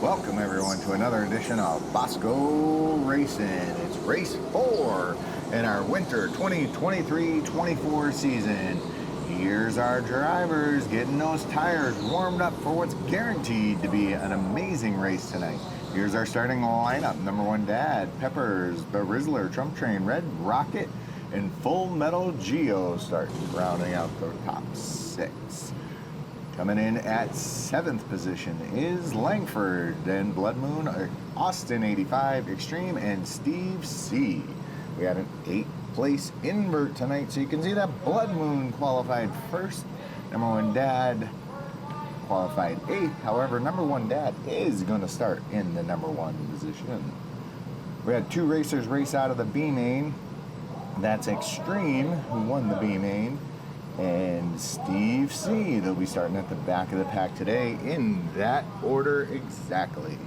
Welcome everyone to another edition of Bosco Racing. It's race 4 in our winter 2023-24 season. Here's our drivers getting those tires warmed up for what's guaranteed to be an amazing race tonight. Here's our starting lineup. Number 1 Dad, Peppers, the Rizzler, Trump Train, Red Rocket, and Full Metal Geo start rounding out the top 6. Coming in at 7th position is Langford, then Blood Moon, Austin 85, Extreme, and Steve C. We had an 8th place invert tonight, so you can see that Blood Moon qualified first. Number 1 Dad qualified 8th. However, number 1 Dad is going to start in the number 1 position. We had 2 racers race out of the B main. That's Extreme, who won the B main, and Steve C. They'll be starting at the back of the pack today in that order exactly.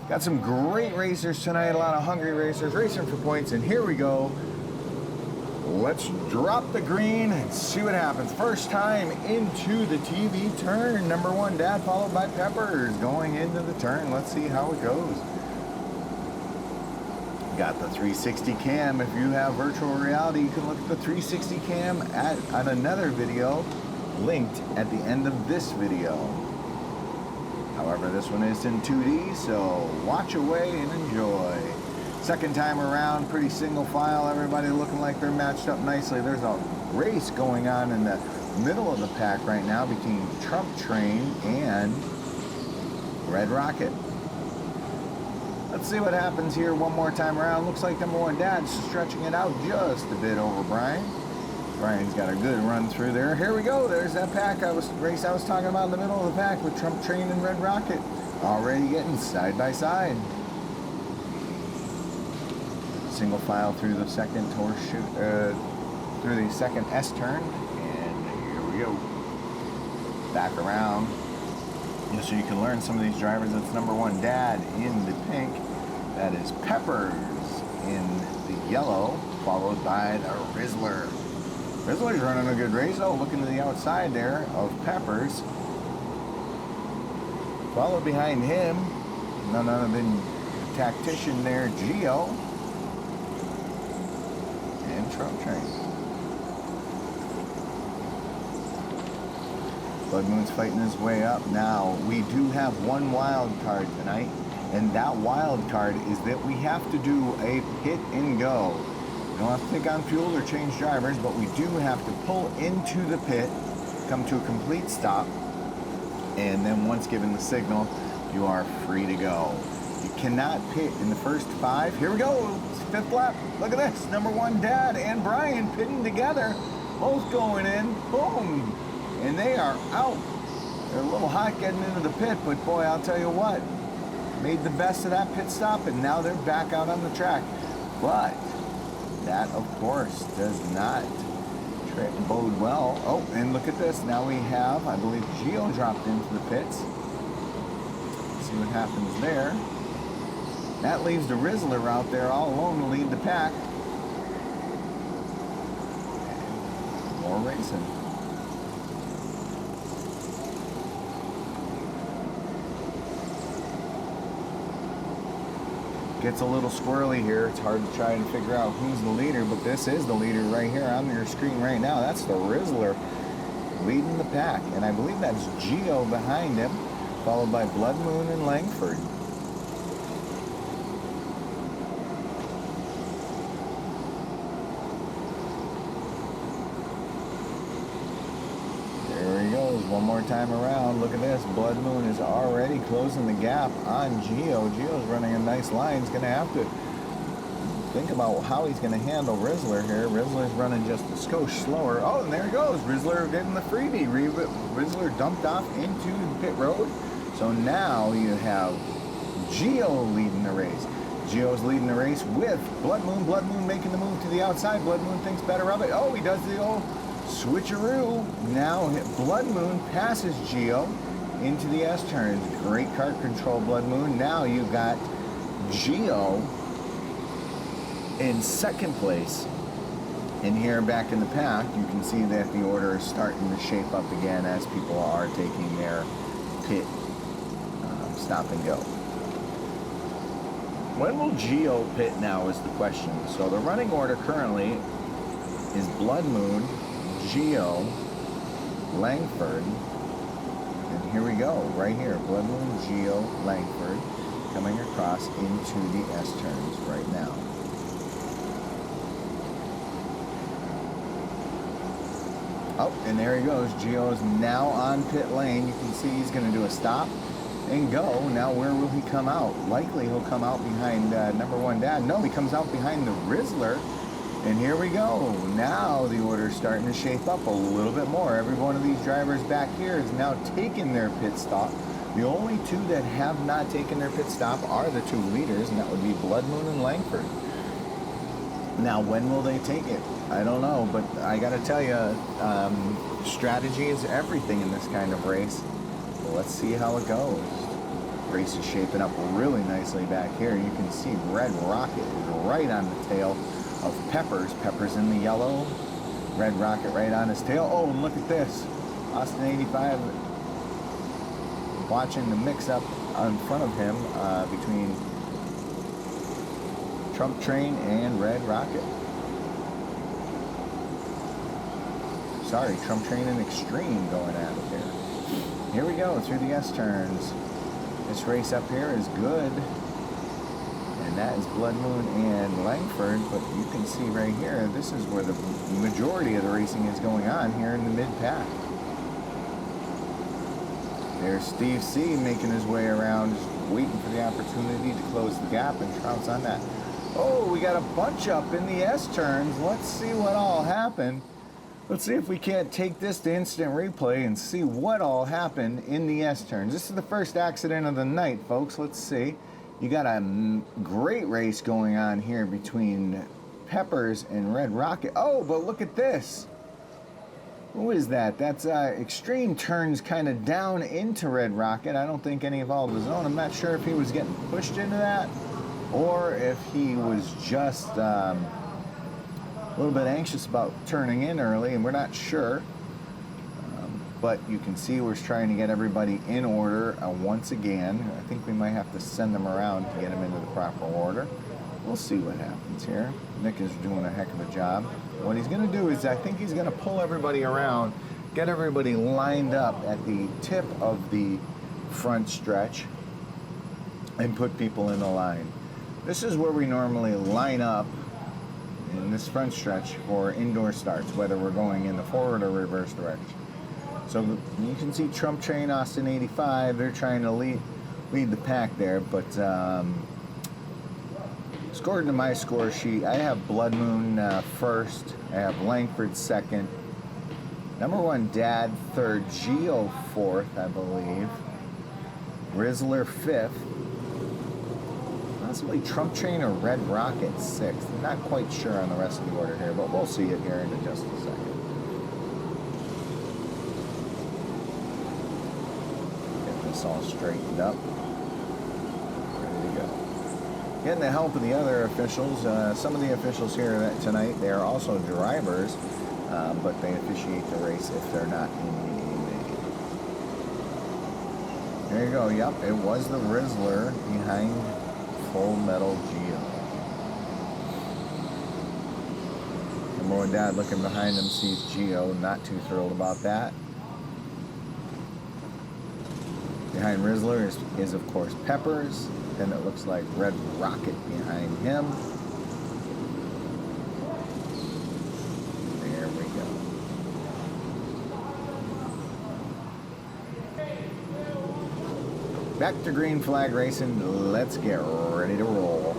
Got some great racers tonight, a lot of hungry racers racing for points, and here we go. Let's drop the green and see what happens. First time into the TV turn. Number 1 Dad followed by Peppers going into the turn. Let's see how it goes. Got the 360 cam. If you have virtual reality, you can look at the 360 cam on another video linked at the end of this video. However, this one is in 2D, so watch away and enjoy. Second time around, pretty single file, everybody looking like they're matched up nicely. There's a race going on in the middle of the pack right now between Trump Train and Red Rocket. Let's see what happens here one more time around. Looks like number 1 Dad's stretching it out just a bit over Brian. Brian's got a good run through there. Here we go. There's that pack race I was talking about in the middle of the pack with Trump Train and Red Rocket already getting side by side. Single file through the second horseshoe, through the second S turn, and here we go. Back around. Just so you can learn some of these drivers. It's number 1 Dad in the pink. That is Peppers in the yellow, followed by the Rizzler. Rizzler's running a good race. Oh, looking to the outside there of Peppers. Followed behind him, none other than tactician there, Geo, and Trump Train. Blood Moon's fighting his way up. Now, we do have one wild card tonight, and that wild card is that we have to do a pit and go. We don't have to take on fuel or change drivers, but we do have to pull into the pit, come to a complete stop, and then once given the signal, you are free to go. You cannot pit in the first 5. Here we go, it's 5th lap. Look at this, number 1 Dad and Brian pitting together, both going in, boom. And they are out. They're a little hot getting into the pit, but boy, I'll tell you what, made the best of that pit stop, and now they're back out on the track. But that, of course, does not bode well. Oh, and look at this. Now we have, I believe, Geo dropped into the pits. Let's see what happens there. That leaves the Rizzler out there all alone to lead the pack. More racing. Gets a little squirrely here. It's hard to try and figure out who's the leader, but this is the leader right here on your screen right now. That's the Rizzler leading the pack, and I believe that's Geo behind him, followed by Blood Moon and Langford. One more time around. Look at this. Blood Moon is already closing the gap on Geo. Geo's running a nice line. He's going to have to think about how he's going to handle Rizzler here. Rizzler's running just a skosh slower. Oh, and there he goes. Rizzler getting the freebie. Rizzler dumped off into the pit road. So now you have Geo leading the race. Geo's leading the race with Blood Moon. Blood Moon making the move to the outside. Blood Moon thinks better of it. Oh, he does the old switcheroo. Now Blood Moon passes Geo into the S turns. Great kart control, Blood Moon. Now you got Geo in 2nd place. And here back in the pack, you can see that the order is starting to shape up again as people are taking their pit stop and go. When will Geo pit now is the question. So the running order currently is Blood Moon, Geo, Langford, and here we go, right here, Blood Moon, Geo, Langford, coming across into the S-turns right now. Oh, and there he goes. Geo is now on pit lane. You can see he's going to do a stop and go. Now where will he come out? Likely he'll come out behind number 1 Dad. No, he comes out behind the Rizzler. And here we go. Now the order's starting to shape up a little bit more. Every one of these drivers back here is now taking their pit stop. The only 2 that have not taken their pit stop are the 2 leaders, and that would be Blood Moon and Langford. Now, when will they take it? I don't know, but I got to tell you, strategy is everything in this kind of race. Well, let's see how it goes. Race is shaping up really nicely back here. You can see Red Rocket is right on the tail of Peppers. Peppers in the yellow. Red Rocket right on his tail. Oh, and look at this. Austin 85 watching the mix-up in front of him between Trump Train and Red Rocket. Sorry, Trump Train and Extreme going at it here. Here we go through the S-turns. This race up here is good. And that is Blood Moon and Langford, but you can see right here, this is where the majority of the racing is going on here in the mid-pack. There's Steve C making his way around, just waiting for the opportunity to close the gap and trounce on that. Oh, we got a bunch up in the S-turns. Let's see what all happened. Let's see if we can't take this to instant replay and see what all happened in the S-turns. This is the first accident of the night, folks. Let's see. You got a great race going on here between Peppers and Red Rocket. Oh, but look at this. Who is that? That's Extreme turns kind of down into Red Rocket. I don't think any fault of his own. I'm not sure if he was getting pushed into that or if he was just a little bit anxious about turning in early, and we're not sure. But you can see we're trying to get everybody in order once again. I think we might have to send them around to get them into the proper order. We'll see what happens here. Nick is doing a heck of a job. What he's going to do is I think he's going to pull everybody around, get everybody lined up at the tip of the front stretch, and put people in the line. This is where we normally line up in this front stretch for indoor starts, whether we're going in the forward or reverse direction. So you can see Trump Train, Austin 85, they're trying to lead the pack there, but according to my score sheet, I have Blood Moon first, I have Langford second, number 1 Dad third, Geo fourth, I believe, Rizzler fifth, possibly Trump Train or Red Rocket sixth. I'm not quite sure on the rest of the order here, but we'll see it here in just a second. All straightened up, ready to go. Getting the help of the other officials. Some of the officials here tonight, they are also drivers, but they officiate the race if they're not in the A-Main. There you go. Yep, it was the Rizzler behind Full Metal Geo. Number 1 Dad looking behind him sees Geo, not too thrilled about that. Behind Rizzler is of course Peppers. Then it looks like Red Rocket behind him. There we go. Back to green flag racing. Let's get ready to roll.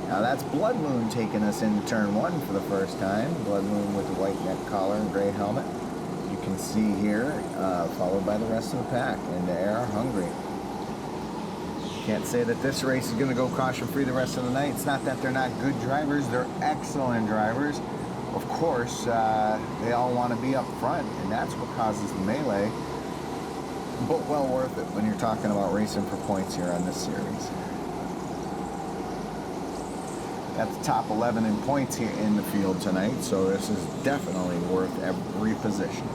Now that's Blood Moon taking us into turn 1 for the first time. Blood Moon with the white neck collar and gray helmet. You can see here, followed by the rest of the pack, and they are hungry. Can't say that this race is going to go caution-free the rest of the night. It's not that they're not good drivers. They're excellent drivers. Of course, they all want to be up front, and that's what causes the melee. But well worth it when you're talking about racing for points here on this series. Got the top 11 in points here in the field tonight, so this is definitely worth every position.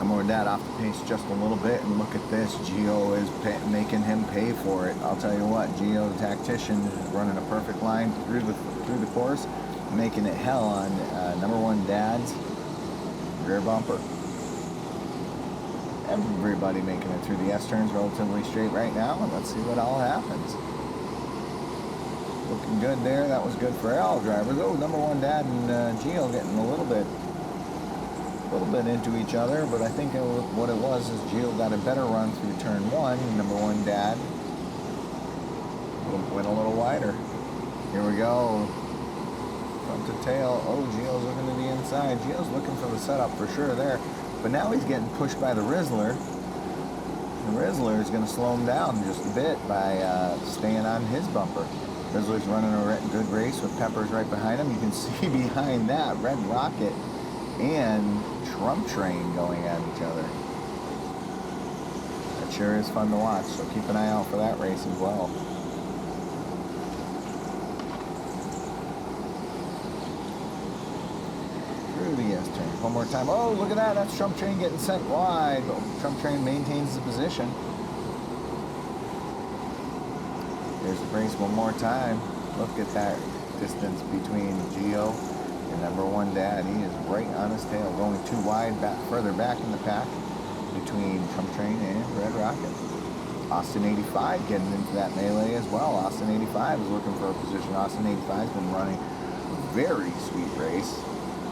Number one dad off the pace just a little bit, and look at this. Gio is making him pay for it. I'll tell you what, Gio the tactician is running a perfect line through the course, making it hell on number one dad's rear bumper. Everybody making it through the S-turns relatively straight right now, and let's see what all happens. Looking good there. That was good for all drivers. Oh, number one dad and Gio getting a little bit into each other, but I think what it was is Gio got a better run through turn one. Number one dad went a little wider. Here we go. Front to tail. Oh, Gio's looking to the inside. Gio's looking for the setup for sure there. But now he's getting pushed by the Rizzler. The Rizzler is going to slow him down just a bit by staying on his bumper. Rizzler's running a good race with Peppers right behind him. You can see behind that Red Rocket and Trump Train going at each other. That sure is fun to watch, so keep an eye out for that race as well. Through the S-turn. One more time. Oh, look at that. That's Trump Train getting sent wide. But Trump Train maintains the position. There's the race one more time. Look at that distance between Gio and number one dad. He is right on his tail, going too wide, further back in the pack between Trump Train and Red Rocket. Austin 85 getting into that melee as well. Austin 85 is looking for a position. Austin 85 has been running a very sweet race.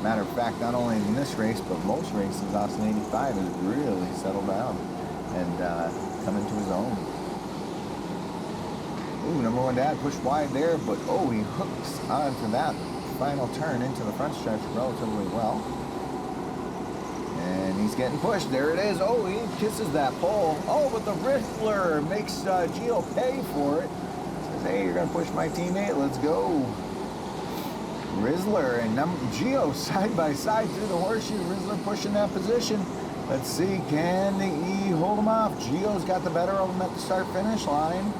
Matter of fact, not only in this race, but most races, Austin 85 has really settled down and come into his own. Ooh, number one dad pushed wide there, but oh, he hooks onto that final turn into the front stretch relatively well. And he's getting pushed. There it is. Oh, he kisses that pole. Oh, but the Rizzler makes Gio pay for it. Says, hey, you're going to push my teammate. Let's go. Rizzler and Gio side by side through the horseshoe. Rizzler pushing that position. Let's see, can he hold him off? Gio's got the better of him at the start-finish line.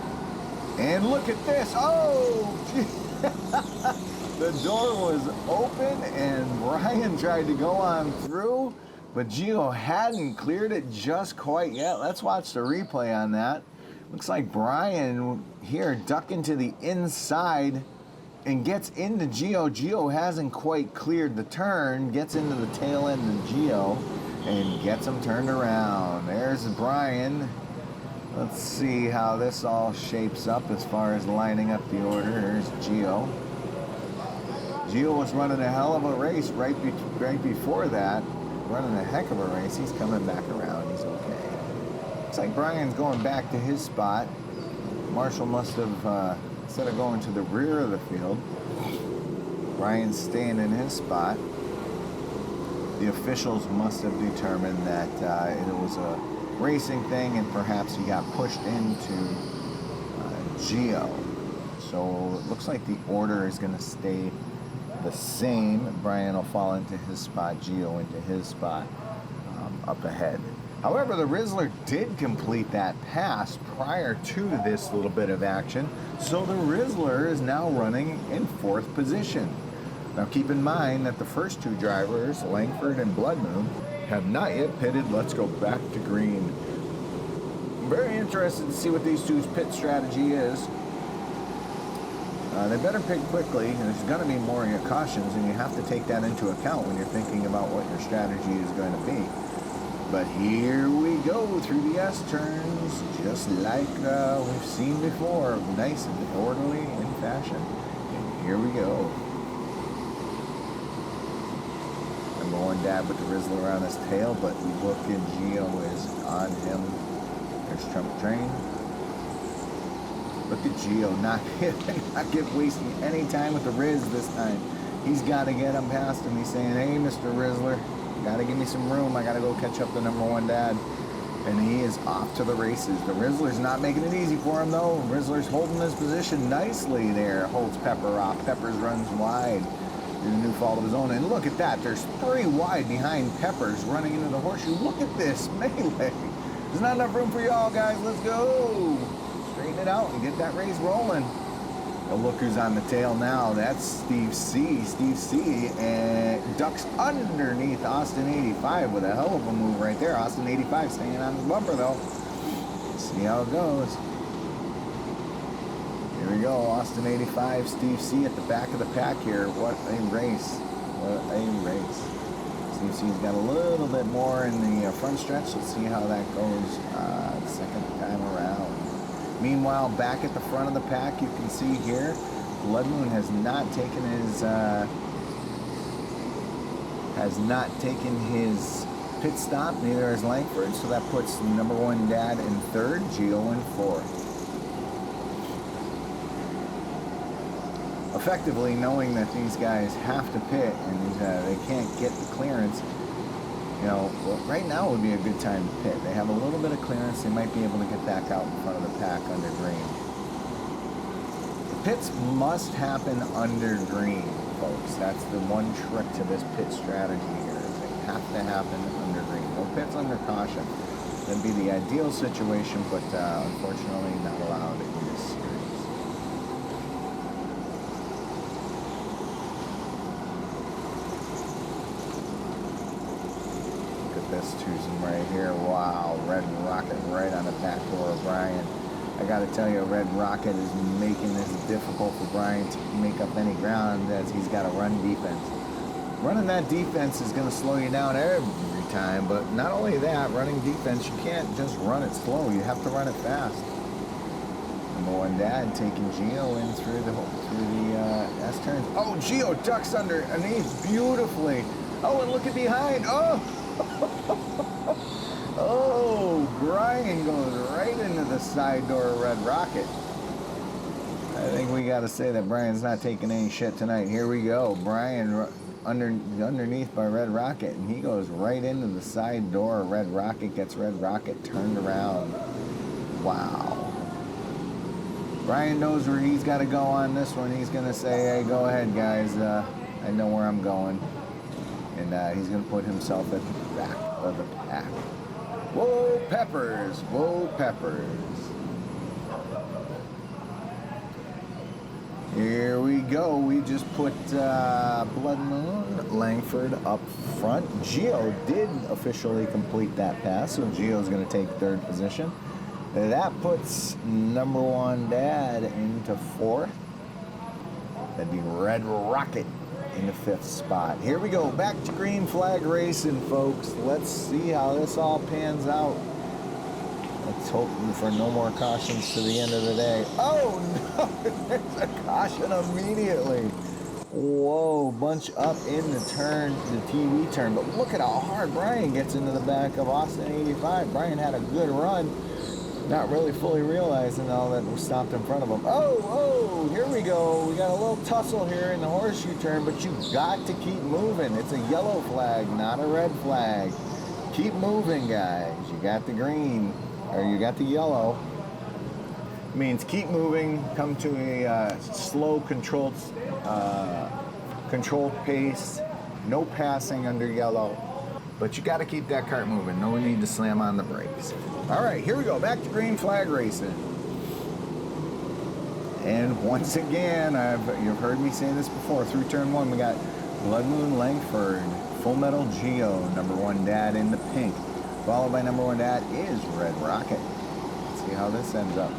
And look at this. Oh, the door was open and Brian tried to go on through, but Gio hadn't cleared it just quite yet. Let's watch the replay on that. Looks like Brian here ducking to the inside and gets into Gio. Gio hasn't quite cleared the turn, gets into the tail end of Gio and gets him turned around. There's Brian. Let's see how this all shapes up as far as lining up the order. Here's Gio. Gio was running a hell of a race right before that. Running a heck of a race. He's coming back around. He's okay. Looks like Brian's going back to his spot. Marshall must have, instead of going to the rear of the field, Brian's staying in his spot. The officials must have determined that it was a racing thing and perhaps he got pushed into Gio. So it looks like the order is going to stay the same. Brian will fall into his spot, Gio into his spot up ahead. However, the Rizzler did complete that pass prior to this little bit of action, so the Rizzler is now running in fourth position. Now keep in mind that the first two drivers, Langford and Blood Moon, have not yet pitted. Let's go back to green. I'm very interested to see what these two's pit strategy is. They better pit quickly. There's going to be more cautions, and you have to take that into account when you're thinking about what your strategy is going to be. But here we go through the S-turns, just like we've seen before, nice and orderly in fashion. And here we go. Number one dad with the Rizzler on his tail, but look at Gio is on him. There's Trump Train. Look at Gio not wasting any time with the Riz this time. He's got to get him past him. He's saying, hey, Mr. Rizzler, got to give me some room. I got to go catch up to number one dad. And he is off to the races. The Rizzler's not making it easy for him, though. Rizzler's holding his position nicely there. Holds Pepper off. Peppers runs wide. A new fault of his own. And look at that. There's 3 wide behind Peppers running into the horseshoe. Look at this melee. There's not enough room for y'all, guys. Let's go. Straighten it out and get that race rolling. But look who's on the tail now. That's Steve C. Steve C. Ducks underneath Austin 85 with a hell of a move right there. Austin 85 staying on his bumper though. See how it goes. Here we go. Austin 85, Steve C. at the back of the pack here. What a race. What a race. Steve C's got a little bit more in the front stretch. Let's see how that goes the second time around. Meanwhile, back at the front of the pack, you can see here, Blood Moon has not taken his pit stop. Neither has Langford, so that puts number one Dad in third, Gio in fourth. Effectively, knowing that these guys have to pit and they can't get the clearance, you know, well, right now would be a good time to pit. They have a little bit of clearance. They might be able to get back out in front of the pack under green. The pits must happen under green, folks. That's the one trick to this pit strategy here. Is they have to happen under green. No pits under caution. That'd be the ideal situation, but unfortunately not allowed in this series. This twosome right here. Wow, Red Rocket right on the back door of Brian. I got to tell you, Red Rocket is making this difficult for Brian to make up any ground as he's got to run defense. Running that defense is going to slow you down every time, but not only that, running defense, you can't just run it slow. You have to run it fast. Number one Dad taking Gio in through the S turns. Oh, Gio ducks underneath beautifully. Oh, and look at behind. Oh! Oh, Brian goes right into the side door of Red Rocket. I think we got to say that Brian's not taking any shit tonight. Here we go. Brian underneath by Red Rocket, and he goes right into the side door of Red Rocket, gets Red Rocket turned around. Wow. Brian knows where he's got to go on this one. He's going to say, hey, go ahead, guys. I know where I'm going. And he's going to put himself at the back of the pack. Whoa, Peppers! Whoa, Peppers! Here we go. We just put Blood Moon, Langford up front. Gio did officially complete that pass, so Gio's going to take third position. That puts number one Dad into fourth. That'd be Red Rocket in the fifth spot. Here we go, back to green flag racing, folks. Let's see how this all pans out. Let's hope for no more cautions to the end of the day. Oh no, there's a caution immediately. Whoa, bunch up in the turn, the TV turn, but look at how hard Brian gets into the back of Austin 85. Brian had a good run, not really fully realizing all that was stopped in front of him. Oh, here we go. We got a little tussle here in the horseshoe turn, but you got to keep moving. It's a yellow flag, not a red flag. Keep moving, guys. You got the green, or you got the yellow. Means keep moving, come to a slow, controlled pace. No passing under yellow. But you got to keep that cart moving. No need to slam on the brakes. All right, here we go. Back to green flag racing. And once again, you've heard me say this before. Through turn one, we got Blood Moon Langford, Full Metal Geo, number one Dad in the pink. Followed by number one Dad is Red Rocket. Let's see how this ends up.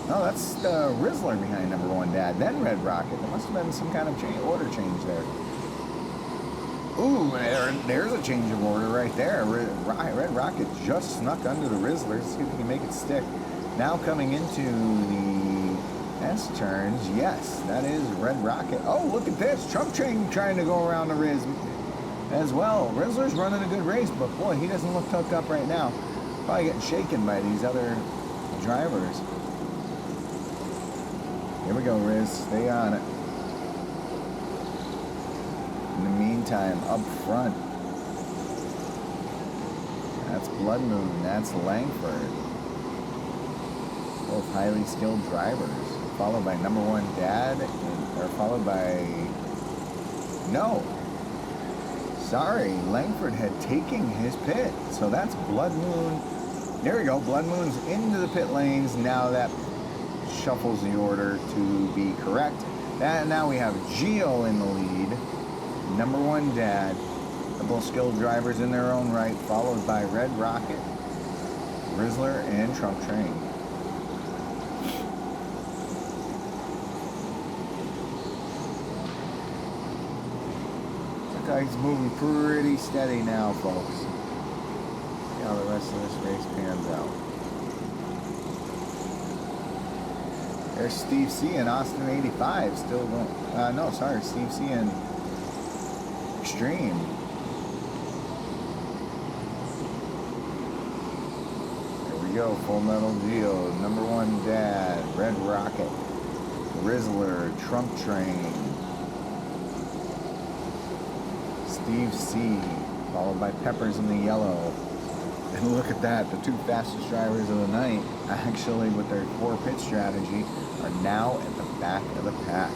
No, that's the Rizzler behind number one Dad, then Red Rocket. There must have been some kind of order change there. Ooh, there's a change of order right there. Red Rocket just snuck under the Rizzler. See if he can make it stick. Now coming into the S turns, yes, that is Red Rocket. Oh, look at this. Chump Train trying to go around the Riz as well. Rizzler's running a good race, but boy, he doesn't look hooked up right now. Probably getting shaken by these other drivers. Here we go, Riz. Stay on it. In the meantime, up front, that's Blood Moon, that's Langford. Both highly skilled drivers. Followed by number one Dad, or followed by, no. Sorry, Langford had taken his pit. So that's Blood Moon. There we go, Blood Moon's into the pit lanes. Now that shuffles the order to be correct. And now we have Gio in the lead. Number 1 Dad. Couple skilled drivers in their own right, followed by Red Rocket, Rizzler, and Trunk Train. Looks like he's moving pretty steady now, folks. See how the rest of this race pans out. There's Steve C and Austin 85 still going. No, sorry, Steve C and Extreme. Here we go, Full Metal Geo, Number 1 Dad, Red Rocket, Rizzler, Trunk Train, Steve C, followed by Peppers in the yellow. And look at that, the 2 fastest drivers of the night, actually with their 4-pit strategy, are now at the back of the pack.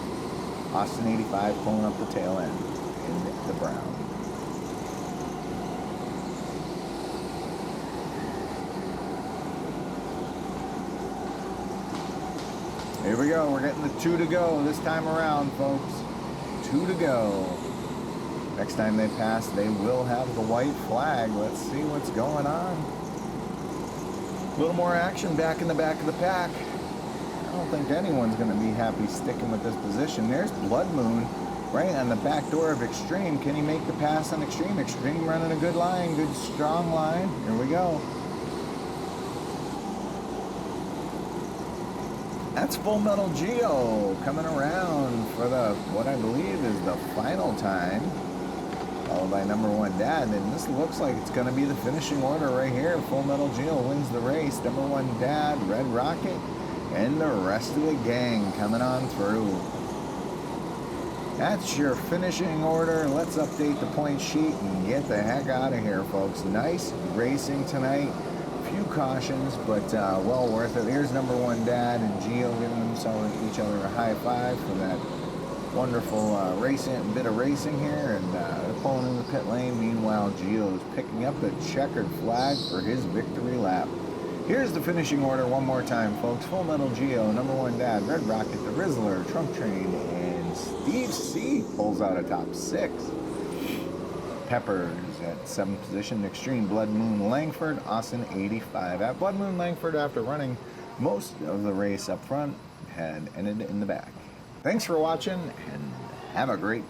Austin 85 pulling up the tail end in the brown. Here we go, we're getting the 2 to go this time around, folks. 2 to go. Next time they pass, they will have the white flag. Let's see what's going on. A little more action back in the back of the pack. I don't think anyone's going to be happy sticking with this position. There's Blood Moon right on the back door of Extreme. Can he make the pass on Extreme? Extreme running a good line, good strong line. Here we go. That's Full Metal Geo coming around for the, what I believe is the final time. Followed by Number 1 Dad, and this looks like it's going to be the finishing order right here. Full Metal Geo wins the race. Number 1 Dad, Red Rocket, and the rest of the gang coming on through. That's your finishing order. Let's update the point sheet and get the heck out of here, folks. Nice racing tonight. Few cautions, but well worth it. Here's Number 1 Dad and Geo giving themselves each other a high five for that wonderful bit of racing here, and they're pulling in the pit lane. Meanwhile, Gio is picking up the checkered flag for his victory lap. Here's the finishing order one more time, folks. Full Metal Geo, Number 1 Dad, Red Rocket, the Rizzler, Trunk Train, and Steve C pulls out a top 6. Peppers at 7th position. Extreme, Blood Moon Langford, Austin 85. At Blood Moon Langford, after running most of the race up front, had ended in the back. Thanks for watching, and have a great